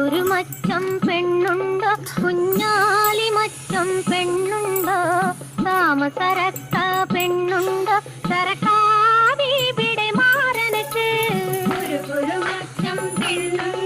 ഒരു മച്ചം പെണ്ണുണ്ടോ കുഞ്ഞാലി മച്ചം പെണ്ണുണ്ടോ താമസരക്ക പെണ്ണുണ്ടോ സരക്കാതെ ഇവിടെ മാറനക്ക് ഒരു മച്ചം പെണ്ണുണ്ടോ